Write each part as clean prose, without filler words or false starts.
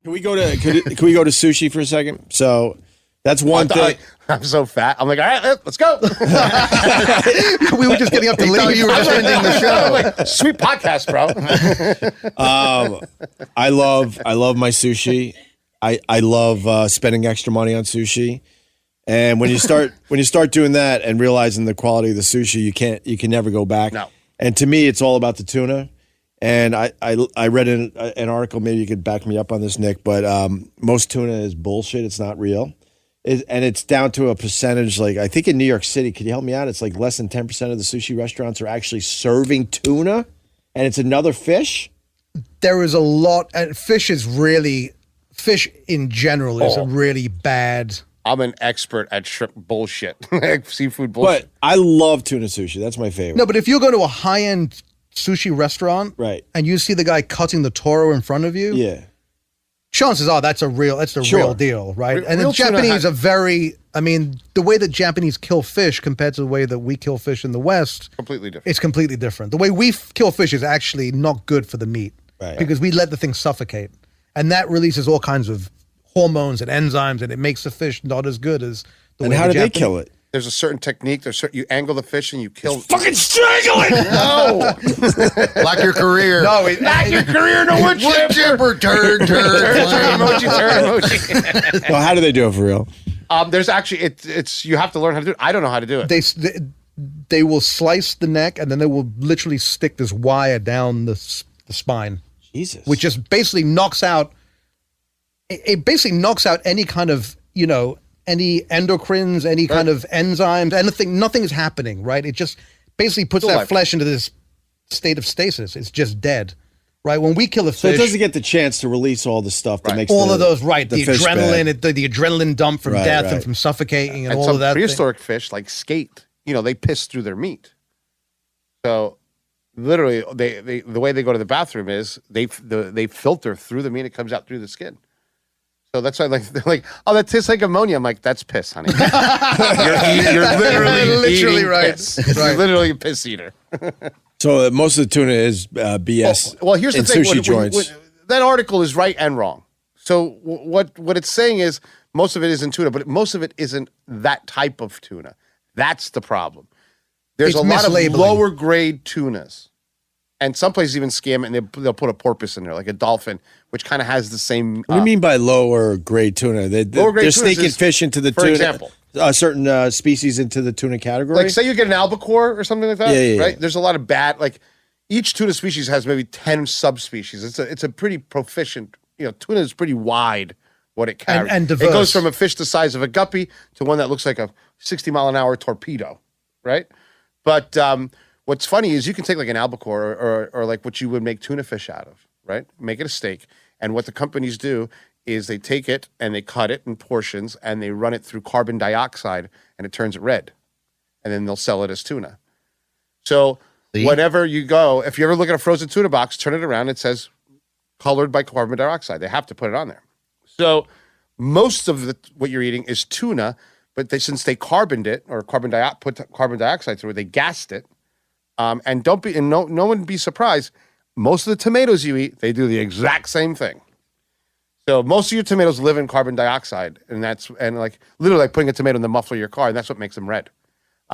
Can we go to sushi for a second? So that's one thing. I'm so fat. I'm like, all right, let's go. We were just getting up to leave. You were just ending the show. Like, sweet podcast, bro. I love my sushi. I love spending extra money on sushi. And when you start doing that and realizing the quality of the sushi, you can never go back. No. And to me, it's all about the tuna. And I read an article, maybe you could back me up on this, Nick, but most tuna is bullshit. It's not real. And it's down to a percentage, like I think in New York City, could you help me out? It's like less than 10% of the sushi restaurants are actually serving tuna, and it's another fish? There is a lot, and fish in general is a really bad. I'm an expert at shrimp bullshit, seafood bullshit. But I love tuna sushi. That's my favorite. No, but if you go to a high-end sushi restaurant, right, and you see the guy cutting the toro in front of you, yeah, chances are that's the real deal, right? And the Japanese are the way that Japanese kill fish compared to the way that we kill fish in the West, completely different. It's completely different. The way we kill fish is actually not good for the meat, right? Because we let the thing suffocate, and that releases all kinds of hormones and enzymes, and it makes the fish not as good as the way. And how do they kill it? There's a certain technique. You angle the fish and you kill. Fucking strangle it! No, like your career. No, like your career. No wood chipper. Turn emoji. Well, how do they do it for real? There's actually it's you have to learn how to do it. I don't know how to do it. They will slice the neck and then they will literally stick this wire down the spine. Jesus, which just basically knocks out. It basically knocks out any kind of any endocrines, any kind of enzymes, anything. Nothing is happening, right? It just basically puts that flesh into this state of stasis. It's just dead, right? When we kill a fish, so it doesn't get the chance to release all the stuff that makes all of those, right? The adrenaline, the adrenaline dump from death and from suffocating and all some of that. Prehistoric fish like skate, they piss through their meat. So literally, the way they go to the bathroom is they filter through the meat. It comes out through the skin. So that's why they're like, oh, that tastes like ammonia. I'm like, that's piss, honey. you're literally right. Piss. You're literally a piss eater. So most of the tuna is BS. Well, here's the thing. Sushi joints. That article is right and wrong. So what it's saying is most of it isn't tuna, but most of it isn't that type of tuna. That's the problem. There's a lot of lower grade tunas. And some places even scam it, and they'll put a porpoise in there, like a dolphin, which kind of has the same. What do you mean by lower grade tuna? They're sneaking fish into the tuna. For example, certain species into the tuna category. Like say you get an albacore or something like that, right? Yeah. There's a lot of bad. Like each tuna species has maybe 10 subspecies. It's a pretty proficient. Tuna is pretty wide what it carries, and diverse. It goes from a fish the size of a guppy to one that looks like a 60-mile-an-hour torpedo, right? But what's funny is you can take like an albacore or like what you would make tuna fish out of, right? Make it a steak. And what the companies do is they take it and they cut it in portions and they run it through carbon dioxide and it turns it red. And then they'll sell it as tuna. So whenever you go, if you ever look at a frozen tuna box, turn it around, it says colored by carbon dioxide. They have to put it on there. So most of what you're eating is tuna, but since they carboned it or put carbon dioxide through it, they gassed it. And no one be surprised. Most of the tomatoes you eat, they do the exact same thing. So most of your tomatoes live in carbon dioxide, and like literally like putting a tomato in the muffler of your car, and that's what makes them red,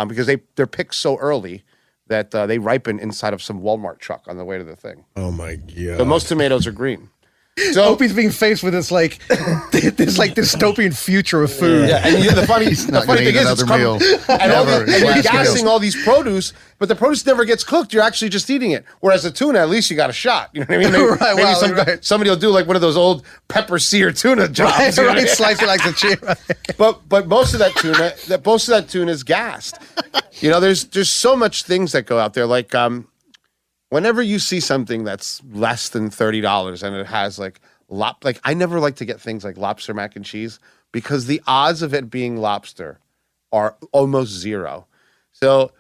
because they're picked so early that they ripen inside of some Walmart truck on the way to the thing. Oh my god! So most tomatoes are green. So Opie's being faced with this this dystopian future of food. Yeah, and the funny thing is, it's coming, and you're gassing all these produce, but the produce never gets cooked. You're actually just eating it. Whereas a tuna, at least you got a shot. You know what I mean? Maybe somebody will do like one of those old pepper sear tuna jobs. Right, slice it like the chip. But most of that tuna is gassed. There's so much things that go out there like. Whenever you see something that's less than $30 and it has like I never like to get things like lobster mac and cheese because the odds of it being lobster are almost zero. So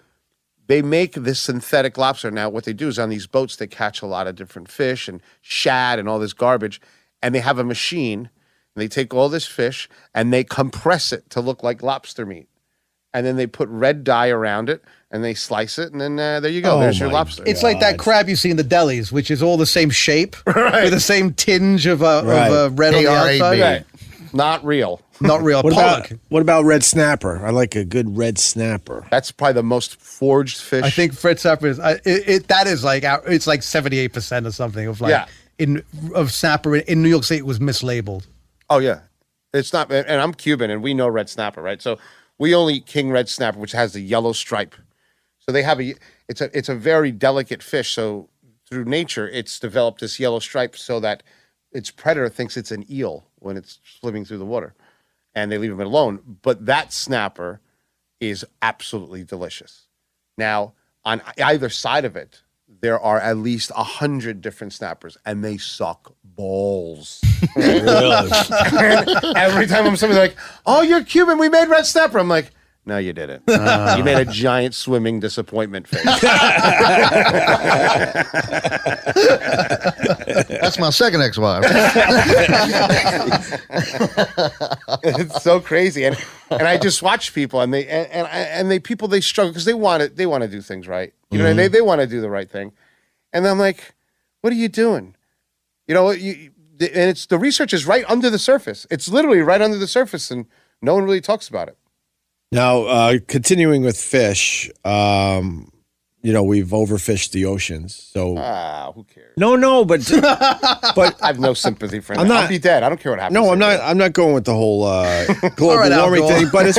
they make this synthetic lobster. Now what they do is on these boats they catch a lot of different fish and shad and all this garbage, and they have a machine and they take all this fish and they compress it to look like lobster meat. and then they put red dye around it, and they slice it, and then there you go. There's your lobster. It's like that crab you see in the delis, which is all the same shape with the same tinge of red on the outside. Right. Not real. Not real. What about red snapper? I like a good red snapper. That's probably the most forged fish. I think red snapper is that is like it's like 78% or something of like of snapper in New York State was mislabeled. Oh yeah, it's not. And I'm Cuban, and we know red snapper, right? So we only eat king red snapper, which has the yellow stripe. So they have it's a very delicate fish. So through nature, it's developed this yellow stripe so that its predator thinks it's an eel when it's swimming through the water, and they leave him alone. But that snapper is absolutely delicious. Now, on either side of it, there are at least 100 different snappers, and they suck balls. Really? Every time I'm somebody like, "Oh, you're Cuban. We made red snapper." I'm like, "No, you didn't. You made a giant swimming disappointment face." That's my second ex-wife. It's so crazy, and I just watch people, and they struggle because they want to do things right. You know, they want to do the right thing, and I'm like, "What are you doing?" You know, and it's the research is right under the surface. It's literally right under the surface, and no one really talks about it. Now, continuing with fish, you know, we've overfished the oceans. So who cares? No, but I have no sympathy for that. I'll be dead. I don't care what happens. No, I'm not going with the whole global warming thing. But as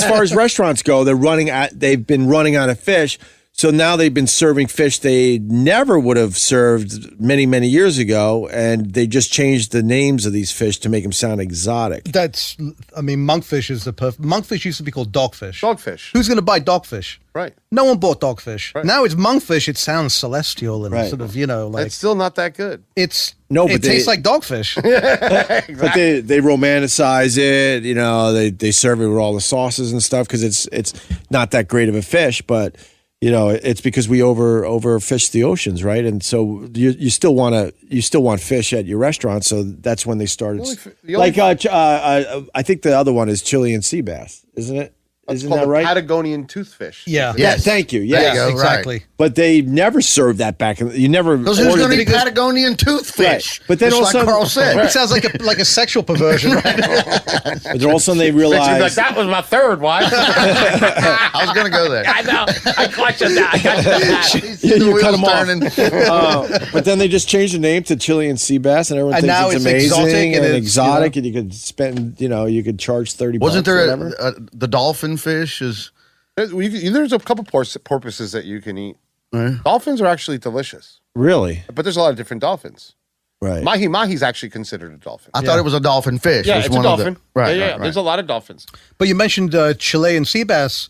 far as restaurants go, they've been running out of fish. So now they've been serving fish they never would have served many, many years ago, and they just changed the names of these fish to make them sound exotic. Monkfish is the perfect. Monkfish used to be called dogfish. Dogfish. Who's going to buy dogfish? Right. No one bought dogfish. Right. Now it's monkfish. It sounds celestial and sort of, like it's still not that good. It tastes like dogfish. Exactly. But they romanticize it. You know, they serve it with all the sauces and stuff because it's not that great of a fish, but. You know, it's because we overfish the oceans, right? And so you still want fish at your restaurant. So that's when they started. I think the other one is Chilean sea bass, isn't it? Isn't that right? Patagonian toothfish. Yeah. Yes. Thank you. Yes. There you go, exactly. Right. But they never served that back. You never. Because who's going to eat Patagonian toothfish? Right. But then just also, like Carl said, It sounds like a sexual perversion. But then all of a sudden they realize like, that was my third one. I was going to go there. I know. I caught you that. I got you that. you cut them off. But then they just changed the name to Chilean sea bass, and everyone thinks now it's amazing and exotic, and you could spend, you could charge $30. Wasn't there the dolphin fish is? There's a couple porpoises that you can eat. Right. Dolphins are actually delicious. Really? But there's a lot of different dolphins. Right. Mahi-mahi's actually considered a dolphin. I thought it was a dolphin fish. Yeah, it's a dolphin. Right, yeah. right. There's a lot of dolphins. But you mentioned Chilean sea bass.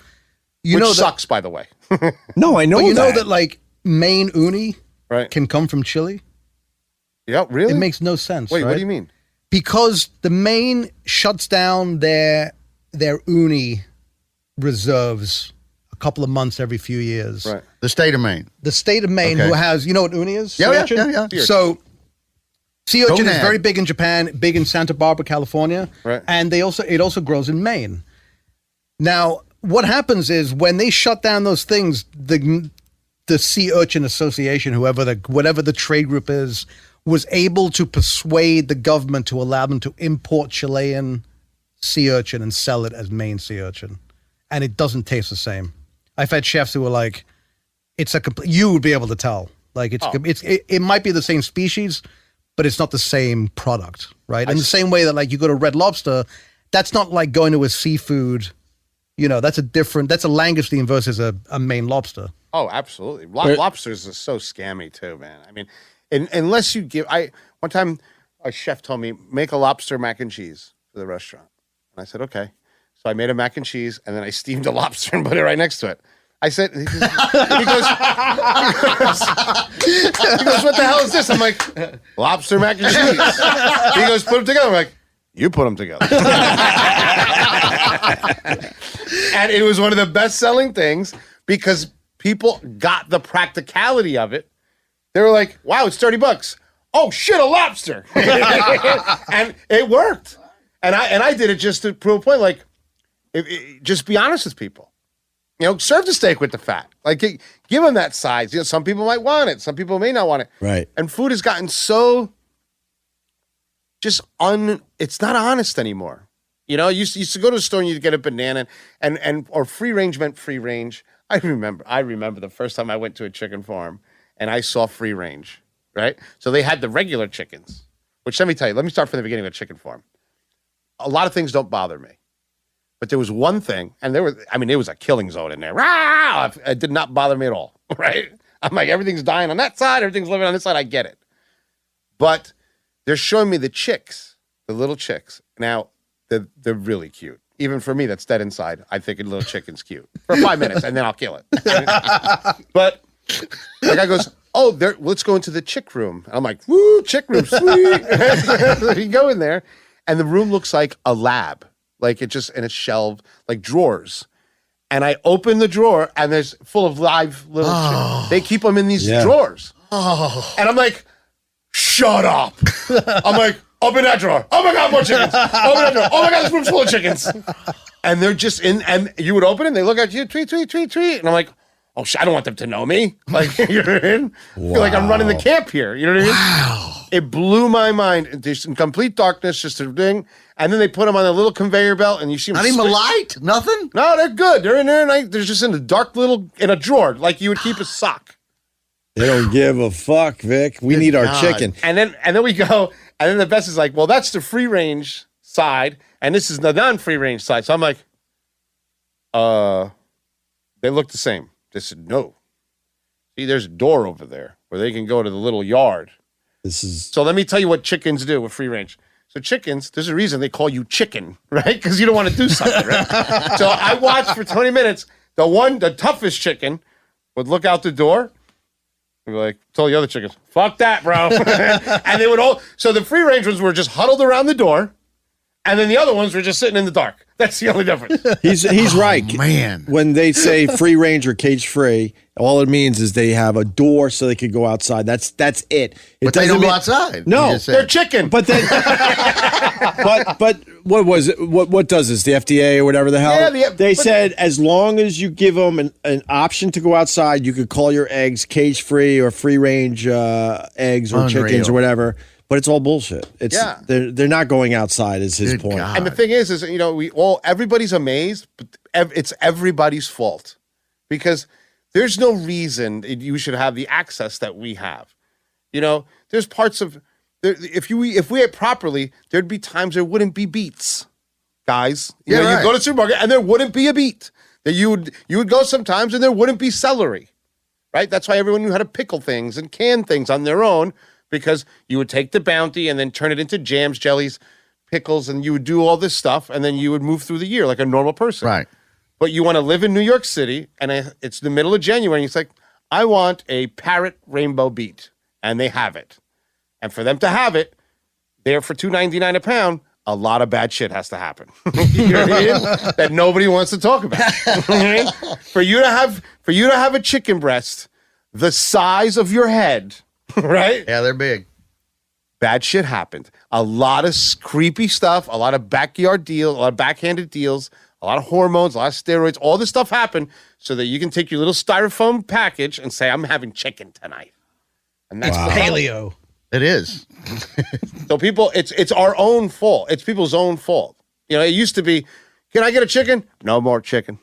Which sucks, by the way. No, I know that. But you know that like Maine uni can come from Chile? Yeah, really? It makes no sense. Wait, right? what do you mean? Because the Maine shuts down their uni reserves a couple of months every few years. Right. The state of Maine. The state of Maine, who has, you know what uni is? Yeah. So sea urchin is very big in Japan, big in Santa Barbara, California, right. And it also grows in Maine. Now, what happens is when they shut down those things, the Sea Urchin Association, whatever the trade group is, was able to persuade the government to allow them to import Chilean sea urchin and sell it as Maine sea urchin, and it doesn't taste the same. I've had chefs who were like, you would be able to tell, like it might be the same species, but it's not the same product, right? In the same way that like you go to Red Lobster, that's not like going to a seafood, that's a langoustine versus a Maine lobster. Oh, absolutely. Lobsters are so scammy too, man. I mean, unless you one time a chef told me, make a lobster mac and cheese for the restaurant. And I said, okay. So I made a mac and cheese, and then I steamed a lobster and put it right next to it. I said, he goes, what the hell is this? I'm like, lobster mac and cheese. He goes, put them together. I'm like, you put them together. And it was one of the best-selling things because people got the practicality of it. They were like, wow, it's $30. Oh, shit, a lobster. And it worked. And I did it just to prove a point, like, just be honest with people. Serve the steak with the fat. Like, give them that size. Some people might want it. Some people may not want it. Right. And food has gotten so just it's not honest anymore. You used to go to the store and you'd get a banana or free range meant free range. I remember the first time I went to a chicken farm and I saw free range, right? So they had the regular chickens, which let me start from the beginning of a chicken farm. A lot of things don't bother me. But there was one thing, and it was a killing zone in there. Rah! It did not bother me at all, right? I'm like, everything's dying on that side, everything's living on this side, I get it. But they're showing me the chicks, the little chicks. Now, they're really cute. Even for me, that's dead inside. I think a little chicken's cute. For 5 minutes, and then I'll kill it. But the guy goes, let's go into the chick room. I'm like, woo, chick room, sweet. So you go in there, and the room looks like a lab. Like it's shelved, like drawers. And I open the drawer and there's full of live little chicks. They keep them in these drawers. Oh. And I'm like, shut up. I'm like, open that drawer. Oh my God, more chickens. Open that drawer. Oh my God, this room's full of chickens. And they're just and you would open it and they look at you, tweet, tweet, tweet, tweet. And I'm like, oh, I don't want them to know me. Like, you know what I mean? Wow. I feel like I'm running the camp here. You know what I mean? Wow. It blew my mind. Just in complete darkness, just a thing. And then they put them on a little conveyor belt, and you see them. Not even a light? Nothing? No, they're good. They're in there, and they're just in a drawer, like you would keep a sock. They don't give a fuck, Vic. We need our chicken. And then we go, and then the best is like, well, that's the free range side, and this is the non-free range side. So I'm like, they look the same. They said, no. See, there's a door over there where they can go to the little yard. So let me tell you what chickens do with free range. So chickens, there's a reason they call you chicken, right? Because you don't want to do something, right? So I watched for 20 minutes. The toughest chicken would look out the door and be like, tell the other chickens, fuck that, bro. And they would so the free range ones were just huddled around the door. And then the other ones were just sitting in the dark. That's the only difference. He's right. Man. When they say free range or cage free, all it means is they have a door so they could go outside. That's it. But they don't go outside. No, they're chicken. But then, but what was it? What does this? The FDA or whatever the hell? Yeah, they said as long as you give them an option to go outside, you could call your eggs cage free or free range eggs or chickens or whatever. But it's all bullshit. They're not going outside. Is his point. God. And the thing is everybody's amazed, but it's everybody's fault because there's no reason you should have the access that we have. There's parts of if we ate properly, there'd be times there wouldn't be beets, guys. You go to the supermarket and there wouldn't be a beet. That you would go sometimes and there wouldn't be celery, right? That's why everyone knew how to pickle things and can things on their own. Because you would take the Bounty and then turn it into jams, jellies, pickles, and you would do all this stuff, and then you would move through the year like a normal person. Right. But you want to live in New York City, and it's the middle of January, and it's like, I want a parrot rainbow beet, and they have it. And for them to have it, there for $2.99 a pound, a lot of bad shit has to happen. You know what I mean? That nobody wants to talk about. For you to have a chicken breast the size of your head. Right? Yeah, they're big. Bad shit happened. A lot of creepy stuff, a lot of backyard deals, a lot of backhanded deals, a lot of hormones, a lot of steroids. All this stuff happened so that you can take your little styrofoam package and say, I'm having chicken tonight. And that's paleo. It is. So people, it's our own fault. It's people's own fault. It used to be, can I get a chicken? No more chicken.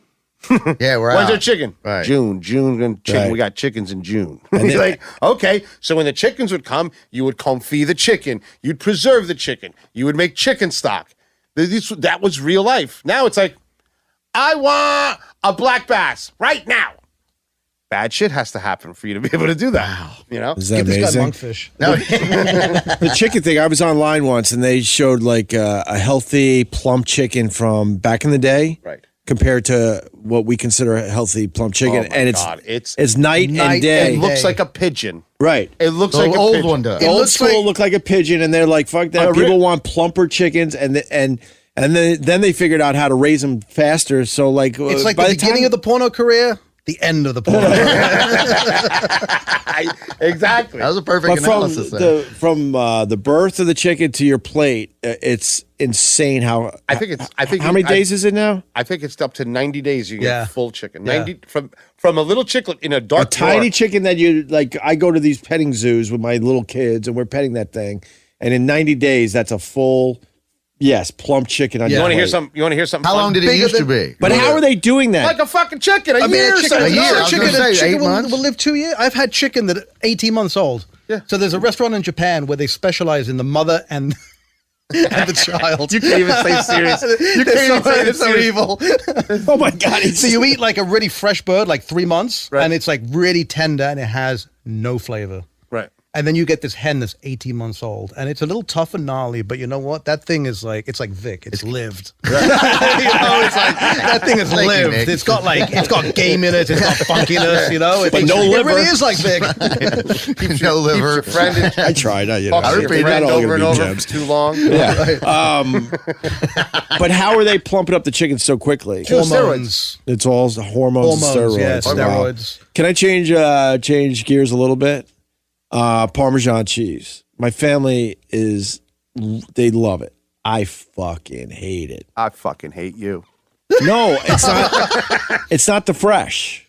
Yeah, we're When's out. our chicken? Right. June chicken. Right. We got chickens in June. And you're like, okay. So when the chickens would come, you would confit the chicken. You'd preserve the chicken. You would make chicken stock. That was real life. Now it's like, I want a black bass right now. Bad shit has to happen for you to be able to do that. Wow. Is that Get this guy amazing? monkfish. No. The chicken thing, I was online once and they showed like a healthy plump chicken from back in the day. Right. Compared to what we consider a healthy plump chicken. Oh my and God. it's night and day. It looks like a pigeon. Right. It looks The like a old pigeon. one does. The old school look like a pigeon, and they're like, fuck that. People want plumper chickens, and then they figured out how to raise them faster. So like, It's like the beginning of the porno career. the end of the porno. Exactly. That was a perfect But from analysis. there. the birth of the chicken to your plate, it's insane how. I think how many days is it now? I think it's up to 90 days. You get Yeah. full chicken. Yeah. 90 from a little chicken in a dark A tiny drawer. chicken that you like. I go to these petting zoos with my little kids, and we're petting that thing, and in 90 days, that's a full, plump chicken on You your want to plate. hear something? You want to hear something? How fun? long did it Bigger used to than- be? But how are they doing that? Like a fucking chicken. A I mean, year. a chicken, or a year. I a was chicken, gonna a say, chicken 8 will, months? will live 2 years. I've had chicken that 18 months old. Yeah. So there's a restaurant in Japan where they specialize in the mother and the child. You can't even say serious. You can't even say It's so serious. evil. Oh my god! So you eat like a really fresh bird, like 3 months, Right. and it's like really tender and it has no flavor. Right. And then you get this hen that's 18 months old, and it's a little tough and gnarly, but you know what? That thing is like, it's like Vic. It's lived. You know, it's like, that thing has Thank you, lived. Nick. It's got game in it. It's got funkiness, you know? But no it liver. really is like Vic. No liver. Your friend in, I tried. I talks to your they're friend not all over and gonna be over gems. for too long. Yeah. But how are they plumping up the chicken so quickly? Hormones. It's all hormones, and steroids. Yeah, Wow. steroids. Can I change gears a little bit? Parmesan cheese. My family they love it. I fucking hate it. I fucking hate you. No, it's not. It's not the fresh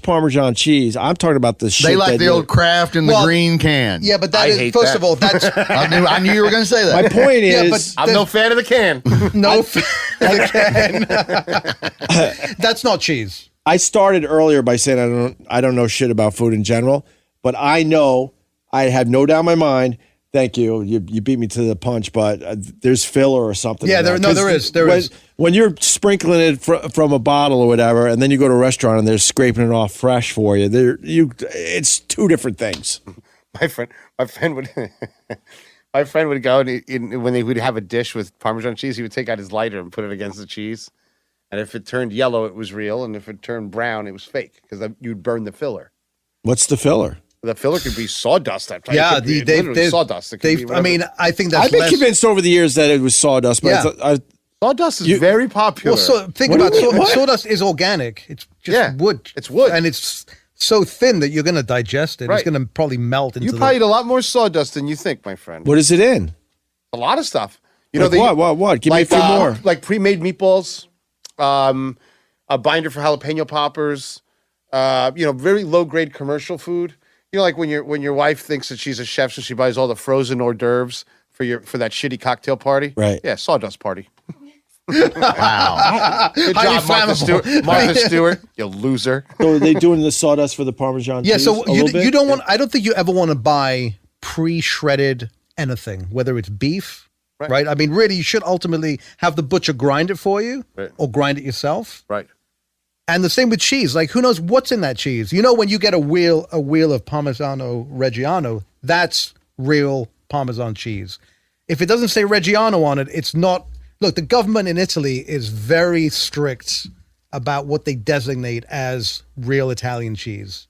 Parmesan cheese. I'm talking about the shit. They like that the you- old Kraft in the Well, green can. Yeah, but that I is, hate first that. of all, that's I knew you were going to say that. My point Yeah, is, but- I'm no fan of the can. no that's not cheese. I started earlier by saying I don't know shit about food in general, but I know I have no doubt in my mind. Thank you. You beat me to the punch, but there's filler or something. Yeah, in there- that. no, 'Cause there is, there when, is. When you're sprinkling it from a bottle or whatever, and then you go to a restaurant and they're scraping it off fresh for you, it's two different things. my friend would my friend would go and when they would have a dish with Parmesan cheese, he would take out his lighter and put it against the cheese. And if it turned yellow, it was real, and if it turned brown, it was fake because you'd burn the filler. What's the filler? The filler could be sawdust. Yeah, literally sawdust. It could be I whatever. mean, I think that's I've been less. convinced over the years that it was sawdust, but Yeah. sawdust is very popular. Well, so think What do about you mean? What? sawdust is organic. It's just Yeah, wood. it's wood. and it's so thin that you're going to digest it. Right. It's going to probably melt into you the. probably eat a lot more sawdust than you think, my friend. What is it in? A lot of stuff. You Like know, what? Give me a few more. Like pre-made meatballs, a binder for jalapeno poppers. Very low-grade commercial food. You know, like when your wife thinks that she's a chef, so she buys all the frozen hors d'oeuvres for that shitty cocktail party. Right. Yeah, sawdust party. Wow. Good Highly job, Martha flammable. Stewart. Martha Stewart, you loser. So are they doing the sawdust for the Parmesan Yeah, cheese? so a little bit? you don't want. I don't think you ever want to buy pre-shredded anything, whether it's beef, right? I mean, really, you should ultimately have the butcher grind it for you, Right. or grind it yourself. Right. And the same with cheese. Like, who knows what's in that cheese? You know, when you get a wheel of Parmigiano Reggiano, that's real Parmesan cheese. If it doesn't say Reggiano on it, it's not. Look, the government in Italy is very strict about what they designate as real Italian cheese.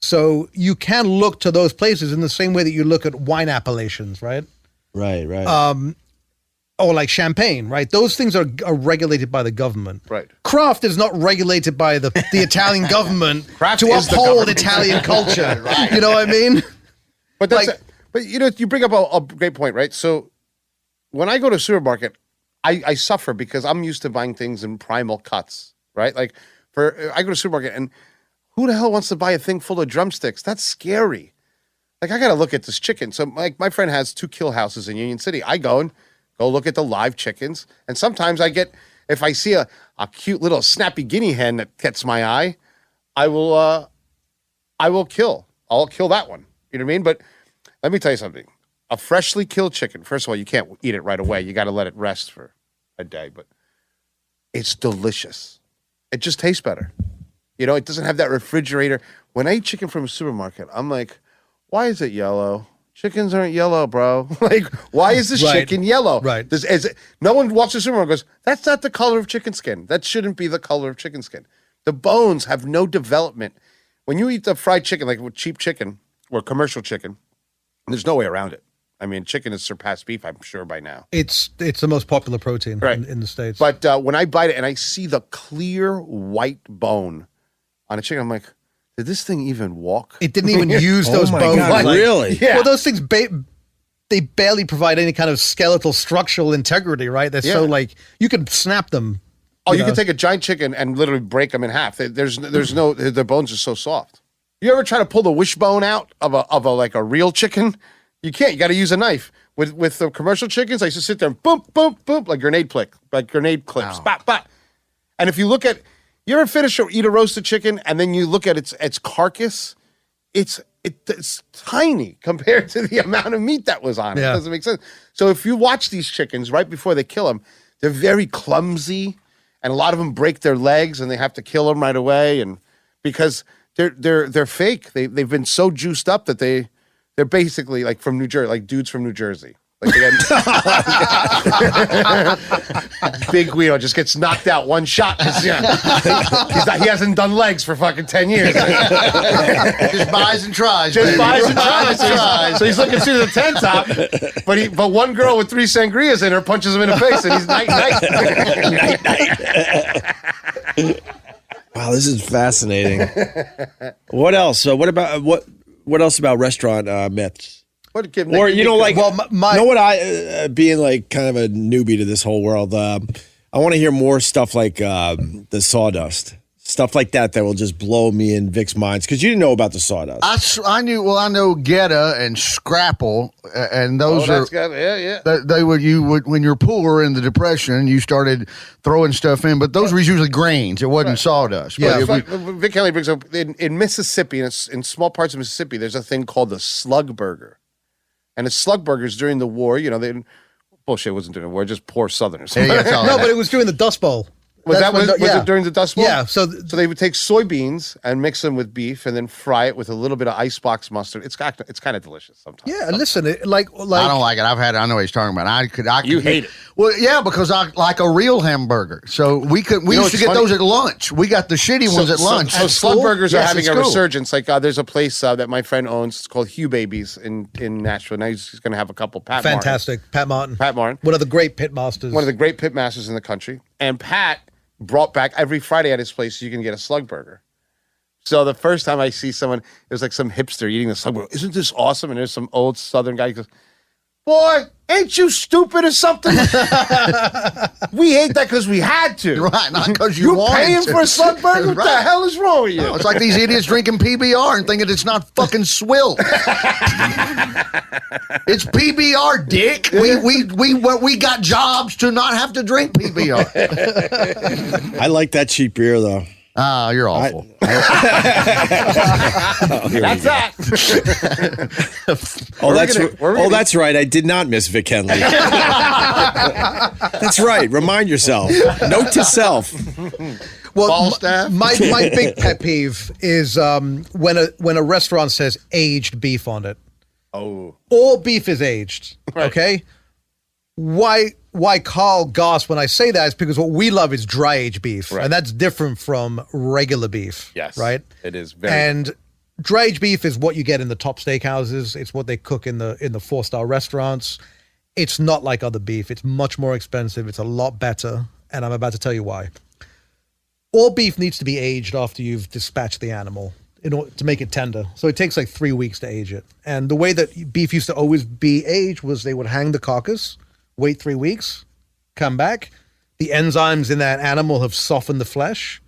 So you can look to those places in the same way that you look at wine appellations, right? Right. Or like champagne, right? Those things are regulated by the government. Right. Craft is not regulated by the Italian government Craft to is the uphold government. Italian culture. You know what I mean? But that's Like- but you bring up a great point, right? So when I go to a supermarket, I suffer because I'm used to buying things in primal cuts, right? Like I go to a supermarket and who the hell wants to buy a thing full of drumsticks? That's scary. Like I got to look at this chicken. So like my friend has 2 kill houses in Union City. I go look at the live chickens, and sometimes if I see a cute little snappy guinea hen that gets my eye, I'll kill that one. You know what I mean? But let me tell you something. A freshly killed chicken, first of all, you can't eat it right away. You got to let it rest for a day, but it's delicious. It just tastes better. You know, it doesn't have that refrigerator. When I eat chicken from a supermarket, I'm like, why is it yellow? Chickens aren't yellow, bro. Like, why is this Right. chicken yellow? Right. No one walks to the supermarket and goes, that's not the color of chicken skin. That shouldn't be the color of chicken skin. The bones have no development. When you eat the fried chicken, like with cheap chicken or commercial chicken, there's no way around it. I mean, chicken has surpassed beef, I'm sure, by now. It's the most popular protein Right. in the States. But when I bite it and I see the clear white bone, on a chicken. I'm like, did this thing even walk? It didn't even use those my bones. God, really? Yeah. Well, those things, they barely provide any kind of skeletal structural integrity, right? They're so like, you can snap them. Oh, you know? can take a giant chicken and literally break them in half. Their bones are so soft. You ever try to pull the wishbone out of a like a real chicken? You can't. You got to use a knife. With the commercial chickens, I used to sit there and boom, boom, boom, like grenade clips. Wow. Bop, bop. And if you look at, you ever finish or eat a roasted chicken and then you look at its carcass, it's tiny compared to the amount of meat that was on it. Yeah. It doesn't make sense. So if you watch these chickens right before they kill them, they're very clumsy, and a lot of them break their legs and they have to kill them right away, and because they're fake. They've been so juiced up that they're basically like from New Jersey, like dudes from New Jersey. Like they got, Big Guido just gets knocked out one shot. He hasn't done legs for fucking 10 years. Just buys and tries. Just baby. buys and tries. tries. So he's looking through the tent top, but one girl with 3 sangrias in her punches him in the face, and he's night. Wow, this is fascinating. What else? So what else about restaurant myths? Or you know, like, Well, my- you know what I being like kind of a newbie to this whole world. I want to hear more stuff like the sawdust, stuff like that will just blow me and Vic's minds because you didn't know about the sawdust. I knew. Well, I know Geta and Scrapple, and those are. Yeah. They would when you're poor in the Depression, you started throwing stuff in, but those were usually grains. It wasn't sawdust. Yeah, But Vic Henley brings up in Mississippi, and it's in small parts of Mississippi. There's a thing called the slug burger, and it's slug burgers during the war. You know, bullshit wasn't during the war, just poor Southerners. Yeah, that's all No, that. but it was during the Dust Bowl. Was That's when it during the Dust Bowl? Yeah, so they would take soybeans and mix them with beef, and then fry it with a little bit of icebox mustard. It's kind of delicious sometimes. yeah, listen, like I don't like it. I've had it. I know what he's talking about. I could You hate it. Well, yeah, because I like a real hamburger. So we You know used to what's get funny? those at lunch. We got the shitty ones at lunch. So slug burgers are Yes, having at a school. resurgence. Like there's a place that my friend owns. It's called Hugh Babies in Nashville. Now he's going to have a couple. fantastic. Pat Martin. Pat Martin. One of the great pit masters. One of the great pit masters in the country. And Pat brought back every Friday at his place you can get a slug burger. So the first time I see someone, it was like some hipster eating the slug burger. Isn't this awesome? And there's some old Southern guy who goes, boy, ain't you stupid or something? We ate that because we had to. Right, not because you You're wanted paying to. for a slug burger? What the Right. hell is wrong with you? No, it's like these idiots drinking PBR and thinking it's not fucking swill. It's PBR, dick. We got jobs to not have to drink PBR. I like that cheap beer though. Ah, you're awful. That's that. That's right. I did not miss Vic Henley. That's right. Remind yourself. Note to self. Well, Ball staff? my big pet peeve is when a restaurant says aged beef on it. Oh. All beef is aged. Right. Okay. Why Carl gasps when I say that is because what we love is dry aged beef, Right. and that's different from regular beef. Yes. Right. It is very. And dry aged beef is what you get in the top steakhouses. It's what they cook in the 4-star restaurants. It's not like other beef. It's much more expensive. It's a lot better, and I'm about to tell you why. All beef needs to be aged after you've dispatched the animal in order to make it tender. So it takes like 3 weeks to age it. And the way that beef used to always be aged was they would hang the carcass, wait 3 weeks, come back. The enzymes in that animal have softened the flesh,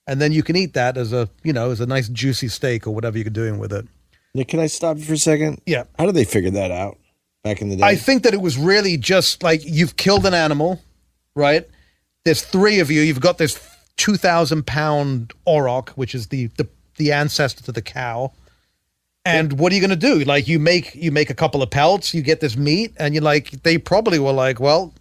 and then you can eat that as a nice juicy steak or whatever you're doing with it. Nick, can I stop you for a second? Yeah. How did they figure that out back in the day? I think that it was really just like you've killed an animal, right? There's 3 of you. You've got this 2,000-pound auroch, which is the ancestor to the cow. And what are you going to do? Like you make a couple of pelts, you get this meat, and you're like, they probably were like, well,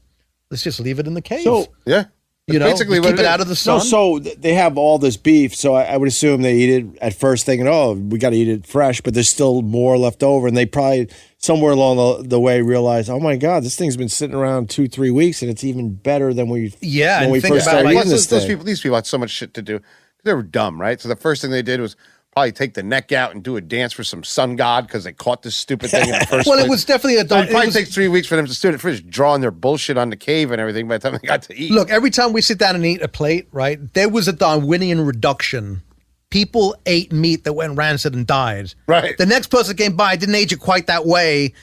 let's just leave it in the cave. So yeah. you know, basically keep what it is. out of the sun. So they have all this beef. So I would assume they eat it at first thinking, oh, we got to eat it fresh, but there's still more left over. And they probably somewhere along the way realized, oh my God, this thing's been sitting around 2-3 weeks and it's even better than when and we think first about started it, like, eating this thing. These people had so much shit to do. They were dumb, right? So the first thing they did was probably take the neck out and do a dance for some sun god because they caught this stupid thing in the first well, place. it was definitely a So it probably takes 3 weeks for them to sit at the fridge drawing their bullshit on the cave and everything by the time they got to eat. Look, every time we sit down and eat a plate, right, there was a Darwinian reduction people ate meat that went rancid and died. Right. The next person came by, didn't age it quite that way,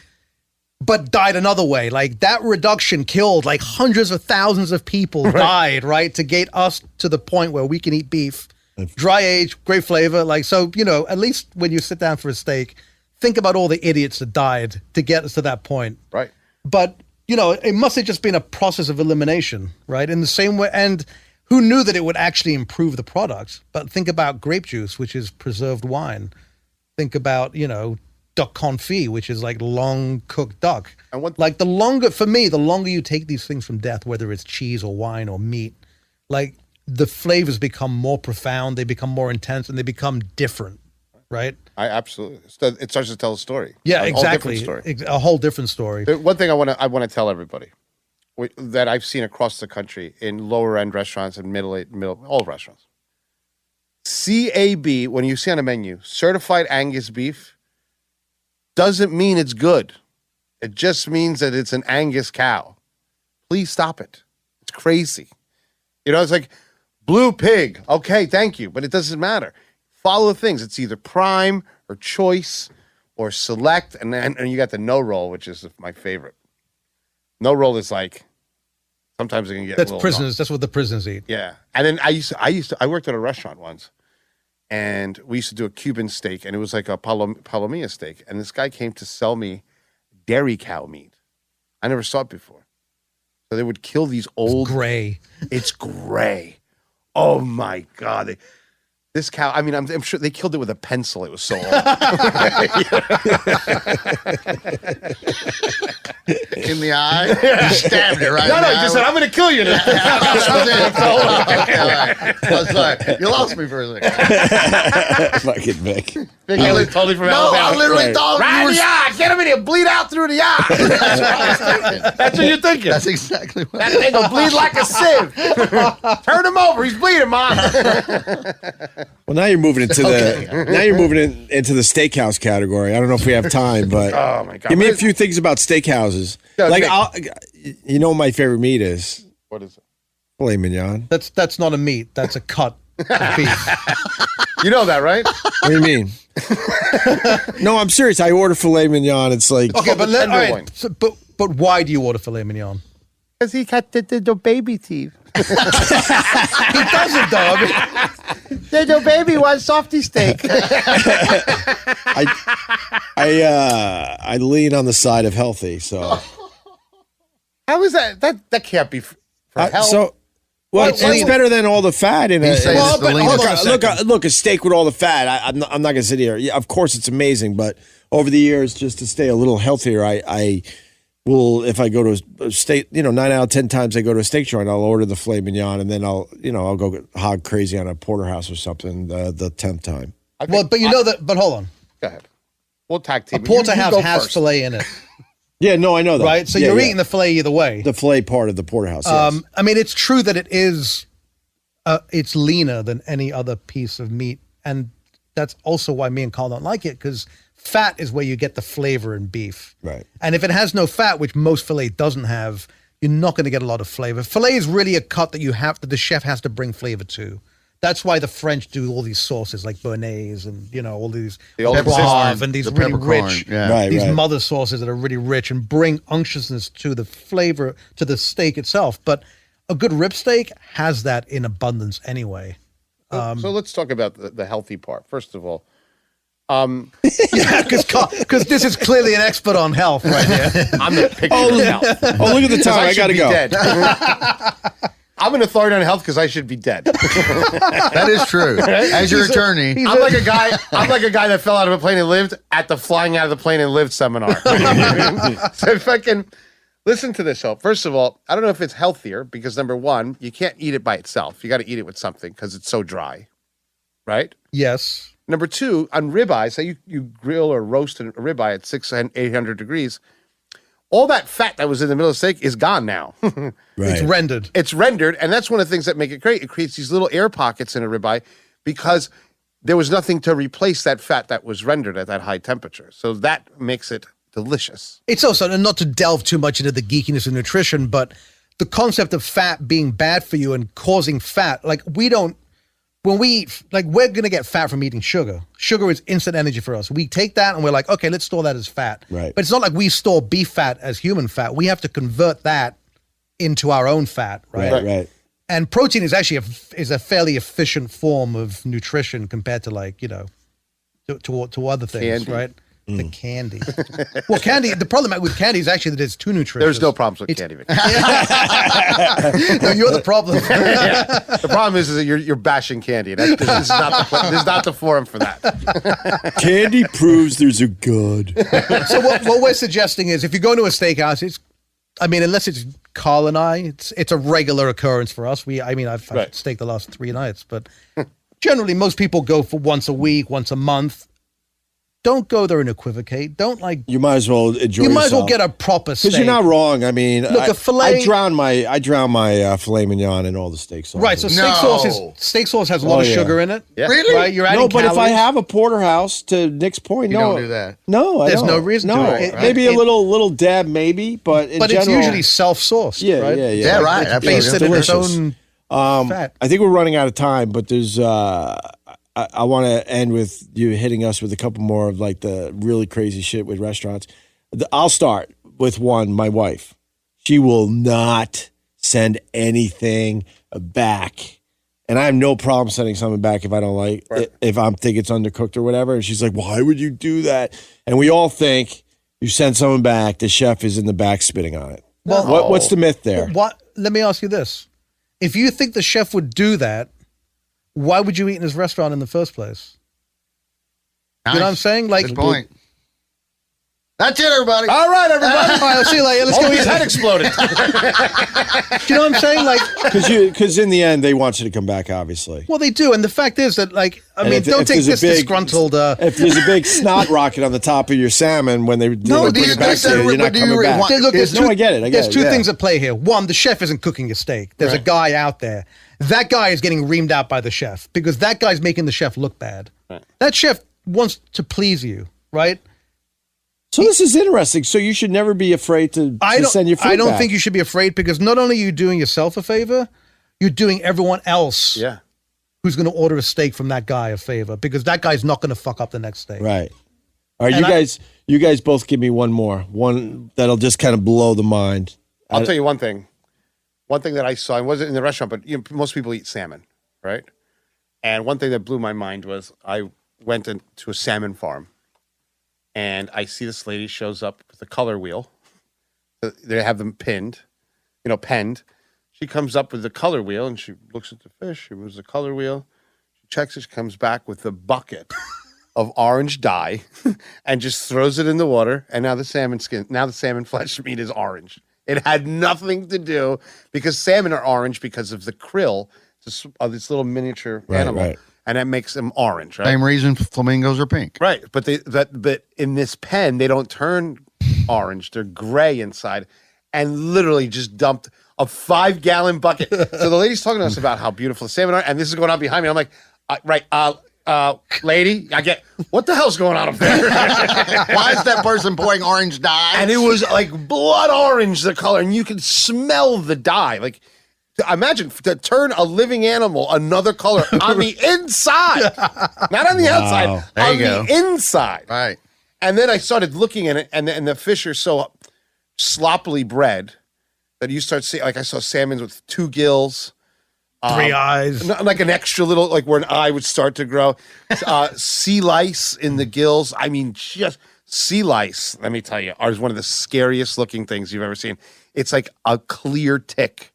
but died another way. Like that reduction killed like hundreds of thousands of people died, right? To get us to the point where we can eat beef. Dry age, great flavor. Like, so, you know, at least when you sit down for a steak, think about all the idiots that died to get us to that point. Right. But, you know, it must have just been a process of elimination, right? In the same way, and who knew that it would actually improve the product? But think about grape juice, which is preserved wine. Think about, you know, duck confit, which is like long cooked duck. And like the longer you take these things from death, whether it's cheese or wine or meat, like the flavors become more profound, they become more intense, and they become different, right? I absolutely. It starts to tell a story. Yeah, a exactly. Whole different story. A whole different story. One thing I want to tell everybody that I've seen across the country in lower end restaurants and middle all restaurants. CAB, when you see on a menu, certified Angus beef, doesn't mean it's good. It just means that it's an Angus cow. Please stop it. It's crazy. You know, it's like blue pig. Okay, thank you, but it doesn't matter. Follow the things. It's either prime or choice or select, and you got the no roll, which is my favorite. No roll is like sometimes it can get. That's prisoners. That's what the prisoners eat. Yeah, and then I worked at a restaurant once, and we used to do a Cuban steak, and it was like a palomilla steak, and this guy came to sell me dairy cow meat. I never saw it before, so they would kill these old gray. It's gray. Oh my God. This cow, I mean, I'm sure they killed it with a pencil. It was so old. In the eye? You stabbed it right No, in he the just eye. said, I'm going to kill you now. I was like, you lost me for a second. Fucking Vic. Vic Henley totally from No, Alabama. I literally thought Right you in were... the eye. Get him in here. Bleed out through the eye. That's what you're thinking. That's exactly what That thing will bleed like a sieve. Turn him over. He's bleeding, Mom. Well, now you're moving into into the steakhouse category. I don't know if we have time, but Oh, my God. give me What a is- few things about steakhouses. Yeah, Like, Vic. you know, what my favorite meat is What is it? filet mignon. That's not a meat. That's a cut of beef. You know that, right? What do you mean? No, I'm serious. I order filet mignon. It's like Okay, but all tenderloin. right. So, but why do you order filet mignon? Because he got the baby teeth. He doesn't, though. I mean, The baby wants softy steak. I lean on the side of healthy. So How is that? That can't be for health. so. Well, it's better than all the fat in He it. says it's the leanest. Look, a steak with all the fat. I'm not going to sit here. Yeah, of course, it's amazing, but over the years, just to stay a little healthier, I will, if I go to a steak, 9 out of 10 times I go to a steak joint, I'll order the filet mignon, and then I'll go get hog crazy on a porterhouse or something the 10th time. but you know that. But hold on. Go ahead. We'll tag team. A porterhouse You go has first. filet in it, Yeah, no, I know that. right? So Yeah, you're yeah. eating the filet either way. the filet part of the porterhouse. Yes. I mean, it's true that it is. It's leaner than any other piece of meat, and that's also why me and Carl don't like it, because fat is where you get the flavor in beef. Right. And if it has no fat, which most filet doesn't have, you're not going to get a lot of flavor. Filet is really a cut that the chef has to bring flavor to. That's why the French do all these sauces like béarnaise and all these The old poivre and these the really peppercorn, rich, yeah. Right. these mother sauces that are really rich and bring unctuousness to the flavor to the steak itself. But a good rib steak has that in abundance anyway. So let's talk about the healthy part. First of all, Yeah, because this is clearly an expert on health right here. I'm the picture of health. Oh, look at the time. I got to go. Dead. I'm an authority on health because I should be dead. That is true. As your attorney, I'm like a guy that fell out of a plane and lived at the flying out of the plane and lived seminar. So if I can listen to this, Hope. First of all, I don't know if it's healthier because number one, you can't eat it by itself. You got to eat it with something because it's so dry, right? Yes. Number two, on ribeye, say you grill or roast a ribeye at 600, 800 degrees, all that fat that was in the middle of the steak is gone now. Right. It's rendered. It's rendered, and that's one of the things that make it great. It creates these little air pockets in a ribeye because there was nothing to replace that fat that was rendered at that high temperature. So that makes it delicious. It's also, and not to delve too much into the geekiness of nutrition, but the concept of fat being bad for you and causing fat, like we're when we eat, like, we're going to get fat from eating sugar. Sugar is instant energy for us. We take that and we're like, okay, let's store that as fat. Right. But it's not like we store beef fat as human fat. We have to convert that into our own fat, right? Right. And protein is actually a fairly efficient form of nutrition compared to, like, you know, to other things, Candy. right? The candy. Well, candy, the problem with candy is actually that it's too nutritious. There's no problems with candy. Vic. No, you're the problem. The problem is that you're bashing candy. This is not the forum for that. Candy proves there's a God. So what we're suggesting is if you go to a steakhouse, unless it's Carl and I, it's a regular occurrence for us. I've had steak the last 3 nights, but generally most people go for once a week, once a month. Don't go there and equivocate. Don't You might as well enjoy. You might as well get a proper steak. Because you're not wrong. I mean, Look, a filet. I drown my filet mignon in all the steak sauce. Right. So steak sauce has a lot of sugar in it. Yeah. Really? Right. You're adding No, but if I calories. have a porterhouse, to Nick's point, You no, don't do that. No, I There's don't. no reason to. No, It- maybe it- a little dab, maybe, but in But general, it's usually self-sourced. yeah, right? yeah, Yeah, right. It's Absolutely. based in its Delicious. own fat. I think we're running out of time, but there's I want to end with you hitting us with a couple more of like the really crazy shit with restaurants. I'll start with one. My wife, she will not send anything back, and I have no problem sending something back if I don't like it, if I think it's undercooked or whatever. And she's like, "Why would you do that?" And we all think you send someone back, the chef is in the back spitting on it. Well, What's the myth there? What? Let me ask you this: if you think the chef would do that, why would you eat in his restaurant in the first place? Nice. You know what I'm saying? Like, Good point. That's it, everybody. All right, everybody. all right, I'll see you later. Let's go Opie's eat. head exploded. You know what I'm saying? Like, Because in the end, they want you to come back, obviously. well, they do, and the fact is that, like, And if don't take there's a this big- disgruntled. If there's a big snot rocket on the top of your salmon when they No, bring do you- it back they to you, said- you're not but do you coming back. want- Look, there's No, I get it. There's two yeah. things at play here. One, the chef isn't cooking your steak. There's a guy out there. That guy is getting reamed out by the chef because that guy's making the chef look bad. Right. That chef wants to please you, right? So this is interesting. So you should never be afraid to send your food I don't back. think you should be afraid because not only are you doing yourself a favor, you're doing everyone else Yeah. who's going to order a steak from that guy a favor because that guy's not going to fuck up the next steak. Right. All right, And you guys both give me one more. One that'll just kind of blow the mind. I'll tell you one thing. One thing that I saw, I wasn't in the restaurant, but most people eat salmon, right? And one thing that blew my mind was I went to a salmon farm, and I see this lady shows up with a color wheel. They have them penned. She comes up with the color wheel, and she looks at the fish. She moves the color wheel. She checks it. She comes back with a bucket of orange dye and just throws it in the water. And now the salmon flesh meat is orange. It had nothing to do because salmon are orange because of the krill of this little miniature animal, right. and that makes them orange, right? Same reason flamingos are pink. Right, but but in this pen they don't turn orange; they're gray inside, and literally just dumped a 5-gallon bucket. So the lady's talking to us about how beautiful the salmon are, and this is going on behind me. I'm like, lady, I get what the hell's going on up there? Why is that person pouring orange dye? And it was like blood orange, the color, and you could smell the dye. Like, imagine to turn a living animal another color on the inside, not on the outside, There on you go. the inside. Right. And then I started looking at it, and the fish are so sloppily bred that you start seeing. Like I saw salmons with 2 gills. 3 eyes. Like an extra little, like where an eye would start to grow. Sea lice in the gills. I mean, just sea lice, let me tell you, are one of the scariest looking things you've ever seen. It's like a clear tick,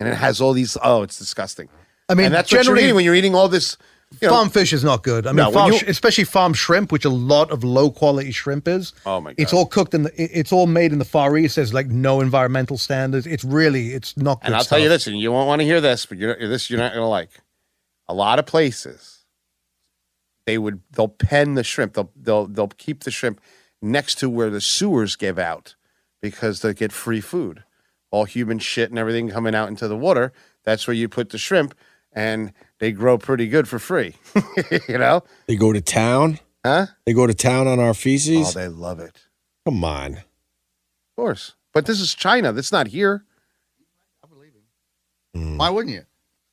and it has all these, it's disgusting. I mean, and that's what you're generally- eating when you're eating all this. Farm fish is not good. I mean, No, when especially farm shrimp, which a lot of low quality shrimp is. Oh my God. It's all cooked it's all made in the Far East. There's like no environmental standards. It's not good. And I'll tell you this, and you won't want to hear this, but you're not going to like. A lot of places, they'll pen the shrimp. They'll keep the shrimp next to where the sewers give out because they get free food. All human shit and everything coming out into the water. That's where you put the shrimp, and they grow pretty good for free. You know? They go to town. Huh? They go to town on our feces. Oh, they love it. Come on. Of course. But this is China. That's not here. Why wouldn't you?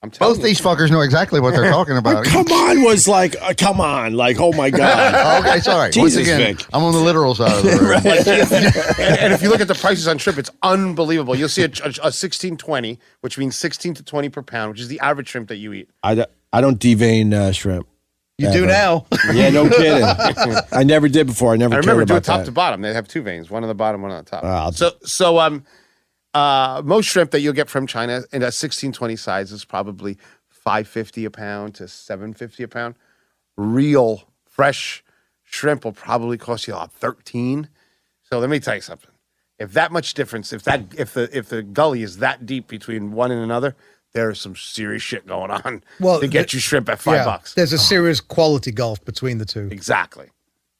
I'm telling Both these fuckers know exactly what they're talking about. Come on was like, come on, like, oh my God. Okay, sorry. Jesus, Once again, Vic. I'm on the literal side of the room. and if you look at the prices on shrimp, it's unbelievable. You'll see a 16.20, which means 16 to 20 per pound, which is the average shrimp that you eat. I don't devein shrimp. You Ever. do now. Yeah, no kidding. I never did before. I never I cared remember doing about top that. to bottom. They have two veins, one on the bottom, one on the top. Wow. So most shrimp that you'll get from China in a 16-20 size is probably $5.50 a pound to $7.50 a pound. Real fresh shrimp will probably cost you about $13. So let me tell you something. If that much difference, if the gully is that deep between one and another, there is some serious shit going on to get you shrimp at $5. There's a serious quality gulf between the two. Exactly.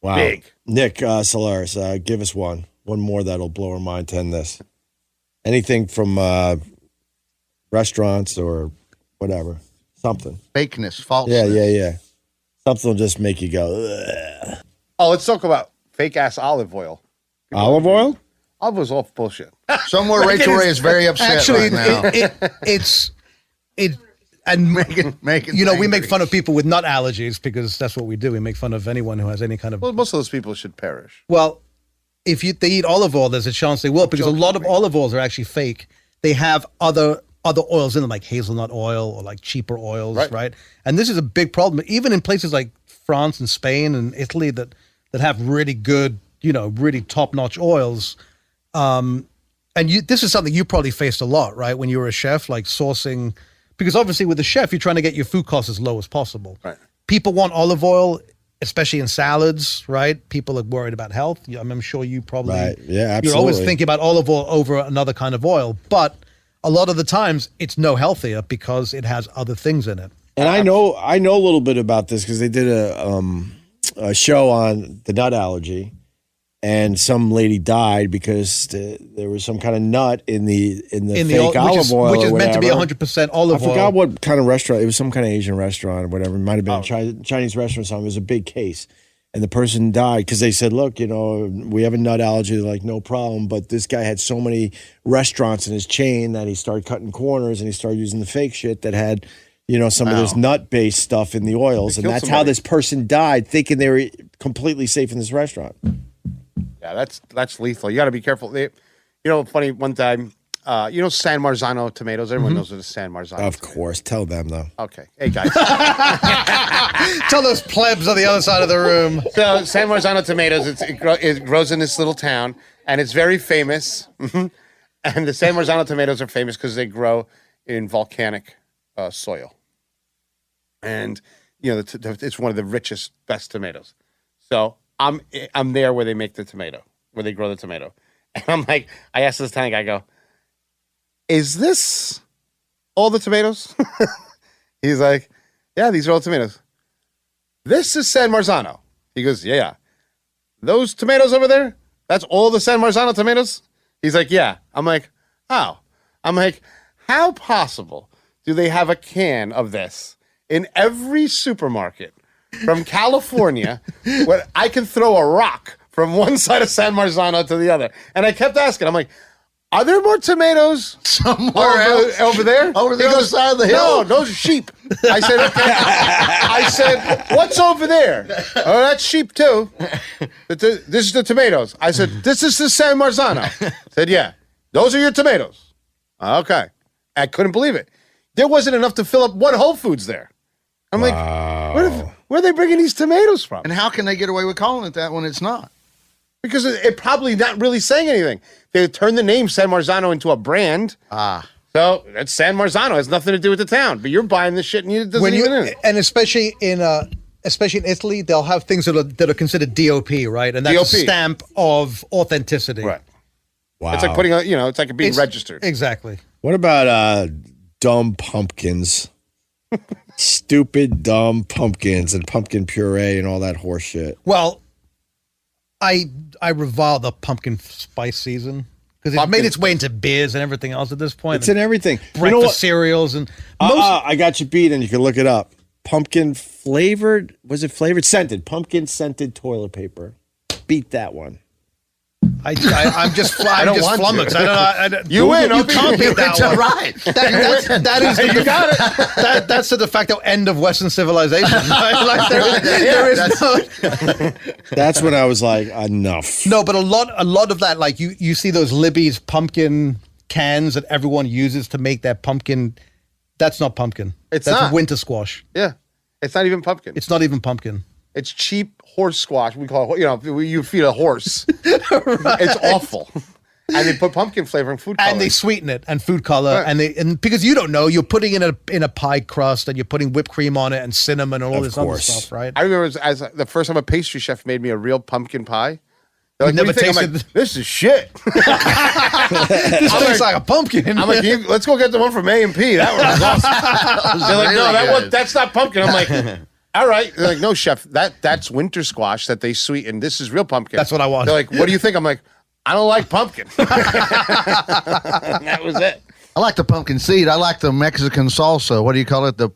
Wow. Big. Nick Solaris, give us one more that'll blow our mind to end this. Anything from restaurants or whatever. Something. Fakeness, falseness. Yeah. Something will just make you go, ugh. Oh, let's talk about fake ass olive oil. Olive oil? Olive oil's all bullshit. Somewhere Rachel Ray is very upset Actually, right now. and Making you know, we angry. make fun of people with nut allergies because that's what we do. We make fun of anyone who has any kind of. Well, most of those people should perish. Well, if they eat olive oil, there's a chance they will because a lot of olive oils are actually fake. They have other oils in them, like hazelnut oil or like cheaper oils, right? And this is a big problem, even in places like France and Spain and Italy that have really good, you know, really top-notch oils. And this is something you probably faced a lot, right? When you were a chef, like sourcing, because obviously with a chef, you're trying to get your food costs as low as possible. Right. People want olive oil, especially in salads, right? People are worried about health. I'm sure you probably, Right. Yeah, absolutely. you're always thinking about olive oil over another kind of oil, but a lot of the times it's no healthier because it has other things in it. And I know a little bit about this because they did a show on the nut allergy, and some lady died because there was some kind of nut in the fake olive oil, which is or meant to be whatever. 100% olive oil. I forgot what kind of restaurant. It was some kind of Asian restaurant or whatever. It might have been a Chinese restaurant or something. It was a big case. And the person died because they said, look, you know, we have a nut allergy. They're like, no problem. But this guy had so many restaurants in his chain that he started cutting corners and he started using the fake shit that had, you know, some of this nut-based stuff in the oils. And that's how this person died, thinking they were completely safe in this restaurant. Yeah, that's lethal. You got to be careful. You know, funny, one time, you know San Marzano tomatoes? Everyone knows what a San Marzano Of course. Tell them, though. Okay. Hey, guys. Tell those plebs on the other side of the room. So San Marzano tomatoes, it grows in this little town, and it's very famous. And the San Marzano tomatoes are famous because they grow in volcanic soil. And, you know, it's one of the richest, best tomatoes. So I'm there where they make the tomato, where they grow the tomato. And I'm like, I asked this Italian guy, I go, is this all the tomatoes? He's like, yeah, these are all tomatoes. This is San Marzano. He goes, yeah. Those tomatoes over there, that's all the San Marzano tomatoes? He's like, yeah. I'm like, oh. I'm like, how possible do they have a can of this in every supermarket from California where I can throw a rock from one side of San Marzano to the other? And I kept asking, I'm like, are there more tomatoes Somewhere else? over there? Over the He other goes, side of the hill? No, those are sheep. I said, okay. I said, what's over there? Oh, that's sheep too. This is the tomatoes. I said, this is the San Marzano. Said, yeah, those are your tomatoes. Okay. I couldn't believe it. There wasn't enough to fill up one Whole Foods there. I'm like, where are they bringing these tomatoes from? And how can they get away with calling it that when it's not? Because it probably not really saying anything. They turned the name San Marzano into a brand. So that's San Marzano. It has nothing to do with the town. But you're buying this shit and it doesn't even in it. And especially in Italy, they'll have things that are considered DOP, right? And that's DOP. a stamp of authenticity. Right. Wow. It's like putting it's like being registered. Exactly. What about dumb pumpkins? Stupid, dumb pumpkins and pumpkin puree and all that horse shit. Well, I revile the pumpkin spice season because it's made its way into beers and everything else at this point. It's in everything. Breakfast cereals and I got you beat, and you can look it up. Pumpkin flavored, was it flavored? Scented. Pumpkin scented toilet paper. Beat that one. I'm just don't want to. flummoxed. I don't. You win. You Opie. can't beat that one. Right. That is You got it. that's the de facto end of Western civilization. Like there is no. That's when I was like, enough. No, but a lot of that, like you see those Libby's pumpkin cans that everyone uses to make their pumpkin. That's not pumpkin. It's That's not. winter squash. Yeah. It's not even pumpkin. It's not even pumpkin. It's cheap horse squash. We call it, you feed a horse. It's awful. And they put pumpkin flavor in food color. And they sweeten it and food color, Right. and because you don't know, you're putting it in a pie crust and you're putting whipped cream on it and cinnamon and all Of this course. other stuff, right? I remember as the first time a pastry chef made me a real pumpkin pie. They're like, Never what do you think? I'm tasted- like, this is shit. This tastes like a pumpkin. I'm like, let's go get the one from A&P. That one was awesome. They're like, no, really good. that's not pumpkin. I'm like, all right. They're like, no, chef, that's winter squash that they sweeten. This is real pumpkin. That's what I want. They're like, what do you think? I'm like, I don't like pumpkin. That was it. I like the pumpkin seed. I like the Mexican salsa. What do you call it? The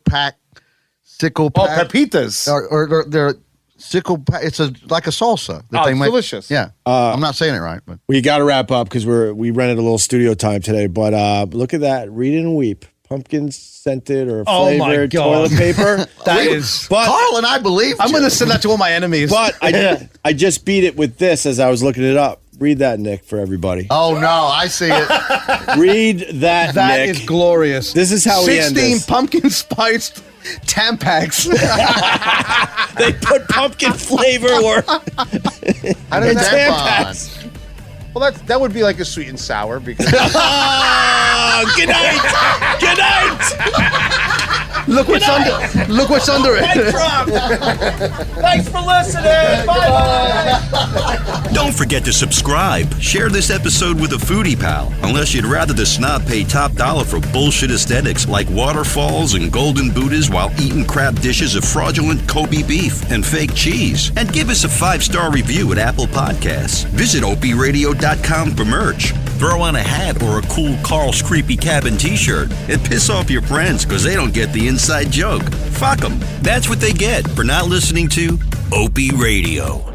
sickle Oh, pack. pepitas. Or they're sickle pack. It's like a salsa. that Oh, they it's make. delicious. Yeah. I'm not saying it right, but We got to wrap up because we rented a little studio time today. But look at that. Read it and weep. Pumpkin scented or Oh my flavored God. toilet paper. That is. But Carl and I believe I'm you. going to send that to all my enemies. but I just beat it with this as I was looking it up. Read that, Nick, for everybody. Oh no, I see it. Read that, That Nick. is glorious. This is how we end 16 this. pumpkin spiced Tampax. They put pumpkin flavor or How in does that? Tampax. Well, that would be like a sweet and sour because Oh, good night. Good night. Look what's under. Look what's under it. Thanks for listening. Bye-bye. Don't forget to subscribe. Share this episode with a foodie pal, unless you'd rather the snob pay top dollar for bullshit aesthetics like waterfalls and golden Buddhas while eating crap dishes of fraudulent Kobe beef and fake cheese. And give us a 5-star review at Apple Podcasts. Visit opieradio.com for merch. Throw on a hat or a cool Carl's Creepy Cabin t-shirt and piss off your friends because they don't get the inside joke. Fuck them. That's what they get for not listening to Opie Radio.